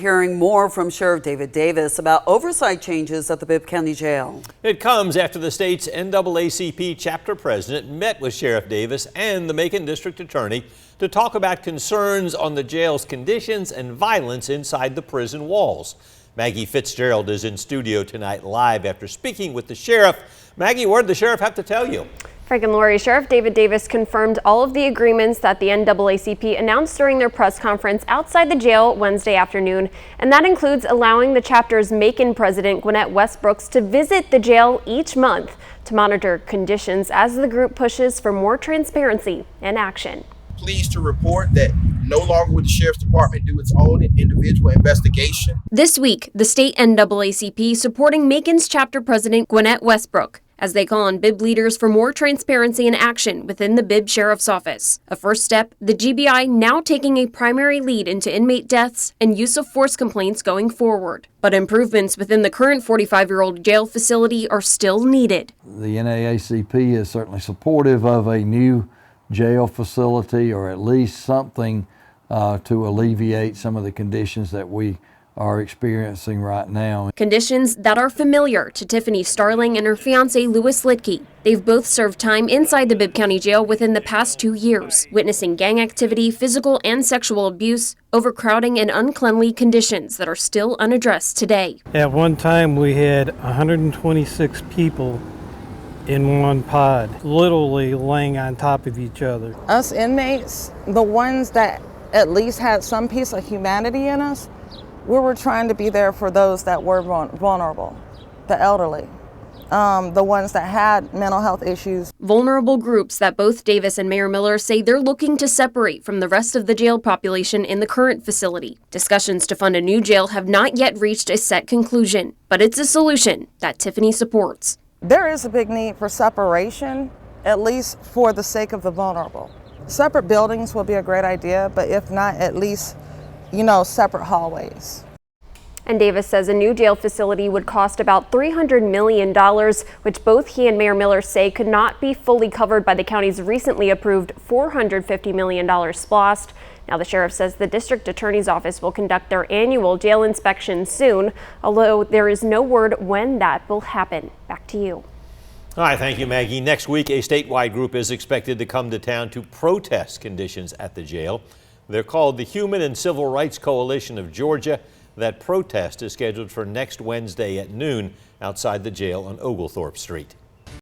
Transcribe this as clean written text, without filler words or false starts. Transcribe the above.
Hearing more from Sheriff David Davis about oversight changes at the Bibb County Jail. It comes after the state's NAACP chapter president met with Sheriff Davis and the Macon District Attorney to talk about concerns on the jail's conditions and violence inside the prison walls. Maggie Fitzgerald is in studio tonight live after speaking with the sheriff. Maggie, what did the sheriff have to tell you? Frank and Lori, Sheriff David Davis confirmed all of the agreements that the NAACP announced during their press conference outside the jail Wednesday afternoon, and that includes allowing the chapter's Macon president, Gwinnett Westbrooks, to visit the jail each month to monitor conditions as the group pushes for more transparency and action. Pleased to report that no longer will the Sheriff's Department do its own individual investigation. This week, the state NAACP supporting Macon's chapter president, Gwinnett Westbrook, as they call on Bibb leaders for more transparency and action within the Bibb Sheriff's Office. A first step, the GBI now taking a primary lead into inmate deaths and use of force complaints going forward. But improvements within the current 45-year-old jail facility are still needed. The NAACP is certainly supportive of a new jail facility, or at least something to alleviate some of the conditions that we are experiencing right now. Conditions that are familiar to Tiffany Starling and her fiance Louis Litke. They've both served time inside the Bibb County Jail within the past 2 years, witnessing gang activity, physical and sexual abuse, overcrowding, and uncleanly conditions that are still unaddressed today. At one time we had 126 people in one pod, literally laying on top of each other. Us inmates, the ones that at least had some piece of humanity in us, we were trying to be there for those that were vulnerable, the elderly, the ones that had mental health issues. Vulnerable groups that both Davis and Mayor Miller say they're looking to separate from the rest of the jail population in the current facility. Discussions to fund a new jail have not yet reached a set conclusion, but it's a solution that Tiffany supports. There is a big need for separation, at least for the sake of the vulnerable. Separate buildings will be a great idea, but if not, at least separate hallways. And Davis says a new jail facility would cost about $300 million, which both he and Mayor Miller say could not be fully covered by the county's recently approved $450 million SPLOST. Now, the sheriff says the district attorney's office will conduct their annual jail inspection soon, although there is no word when that will happen. Back to you. All right, thank you, Maggie. Next week, a statewide group is expected to come to town to protest conditions at the jail. They're called the Human and Civil Rights Coalition of Georgia. That protest is scheduled for next Wednesday at noon outside the jail on Oglethorpe Street.